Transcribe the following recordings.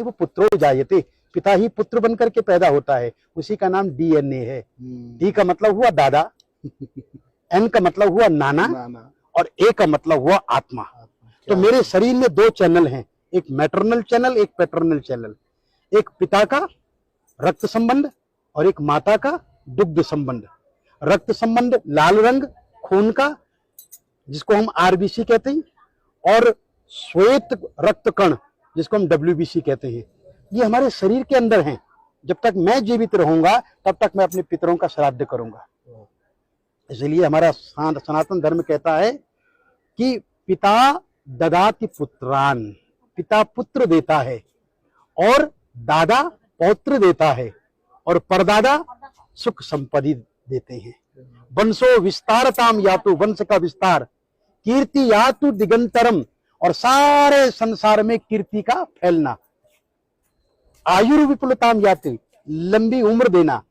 वो पुत्रो जायते, पिता ही पुत्र बनकर के पैदा होता है, उसी का नाम डीएनए है। डी का मतलब हुआ दादा, एन का मतलब हुआ नाना, और ए का मतलब हुआ आत्मा। तो मेरे शरीर में दो चैनल हैं, एक मैटरनल चैनल, एक पैटर्नल चैनल। एक पिता का रक्त संबंध और एक माता का दुग्ध संबंध। रक्त संबंध लाल रंग खून का, जिसको हम आरबीसी कहते हैं, और श्वेत रक्त कण, जिसको हम डब्ल्यूबीसी कहते हैं, ये हमारे शरीर के अंदर हैं। जब तक मैं जीवित रहूंगा तब तक मैं अपने पितरों का श्राद्ध करूंगा। इसलिए हमारा सनातन धर्म कहता है कि पिता ददाति पुत्रान, पिता पुत्र देता है, और दादा पौत्र देता है, और परदादा सुख संपत्ति देते हैं। वंशो विस्तारताम यातु, वंश का विस्तार, कीर्ति यातु दिगंतरम, और सारे संसार में कीर्ति का फैलना। आयुर्विपुलताम याति, लंबी उम्र देना।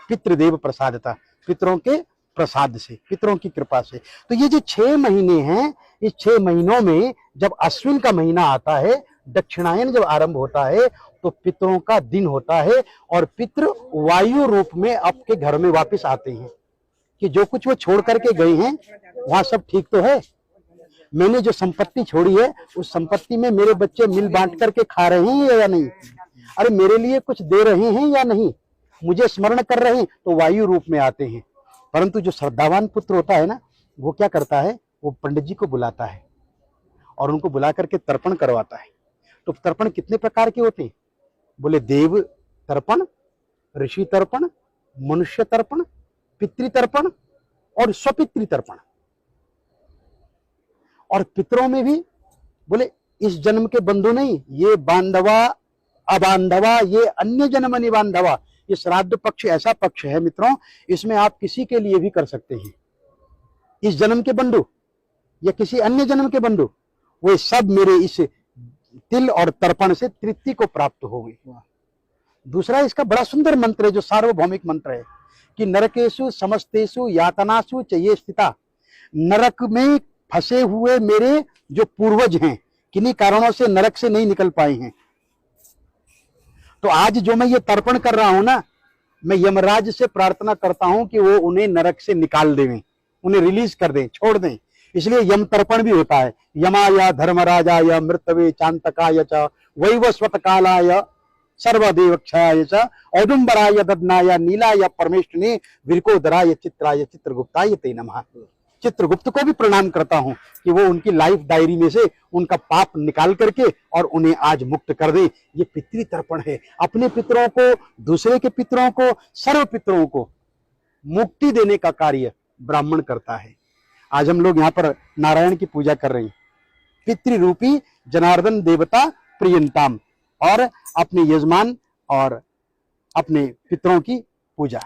पितृदेव प्रसादता, पितरों के प्रसाद से, पितरों की कृपा से। तो ये जो 6 महीने हैं, इस 6 महीनों में जब अश्विन का महीना आता है, दक्षिणायन जब आरंभ होता है, तो पितरों का दिन होता है, और पितृ वायु रूप में आपके घर में वापस आते हैं कि जो कुछ वो छोड़ करके गए हैं वहां सब ठीक तो है। मैंने जो संपत्ति छोड़ी है उस संपत्ति में मेरे बच्चे मिल बांट करके खा रहे हैं या नहीं, अरे मेरे लिए कुछ दे रहे हैं या नहीं, मुझे स्मरण कर रहे हैं, तो वायु रूप में आते हैं। परंतु जो श्रद्धावान पुत्र होता है ना, वो क्या करता है, वो पंडित जी को बुलाता है और उनको बुला करके तर्पण करवाता है। तो तर्पण कितने प्रकार के होते हैं? बोले देव तर्पण, ऋषि तर्पण, मनुष्य तर्पण, पितृतर्पण और स्वपितृ तर्पण। और पितरों में भी बोले इस जन्म के बंधु नहीं, ये बांधवा अबांधवा, ये अन्य जन्म निबांधवा। ये श्राद्ध पक्ष ऐसा पक्ष है मित्रों, इसमें आप किसी के लिए भी कर सकते हैं। इस जन्म के बंधु या किसी अन्य जन्म के बंधु, वे सब मेरे इस तिल और तर्पण से तृप्ति को प्राप्त हो गई। दूसरा इसका बड़ा सुंदर मंत्र है, जो सार्वभौमिक मंत्र है कि नरकेशु समस्तेषु यातनासु च ये स्थिता। नरक में फंसे हुए मेरे जो पूर्वज हैं, किन्हीं कारणों से नरक से नहीं निकल पाए हैं, तो आज जो मैं ये तर्पण कर रहा हूं ना, मैं यमराज से प्रार्थना करता हूं कि वो उन्हें नरक से निकाल दें, उन्हें रिलीज कर दें, छोड़ दें। इसलिए यम तर्पण भी होता है। यमाय धर्मराजाय मृतवे चांतकाय च वैवस्वत कालाय सर्वदेवक्षाय च औदुंबराय ददनाय नीलाय परमेष्ठिने विरकोदराय चित्राय चित्रगुप्ताय ते नमः। चित्रगुप्त को भी प्रणाम करता हूं कि वो उनकी लाइफ डायरी में से उनका पाप निकाल करके और उन्हें आज मुक्त कर दे। ये पितृ तर्पण है। अपने पितरों को, दूसरे के पितरों को, सर्व पितरों को मुक्ति देने का कार्य ब्राह्मण करता है। आज हम लोग यहाँ पर नारायण की पूजा कर रहे हैं, पितृरूपी जनार्दन देवता प्रियंताम, और अपने यजमान और अपने पितरों की पूजा।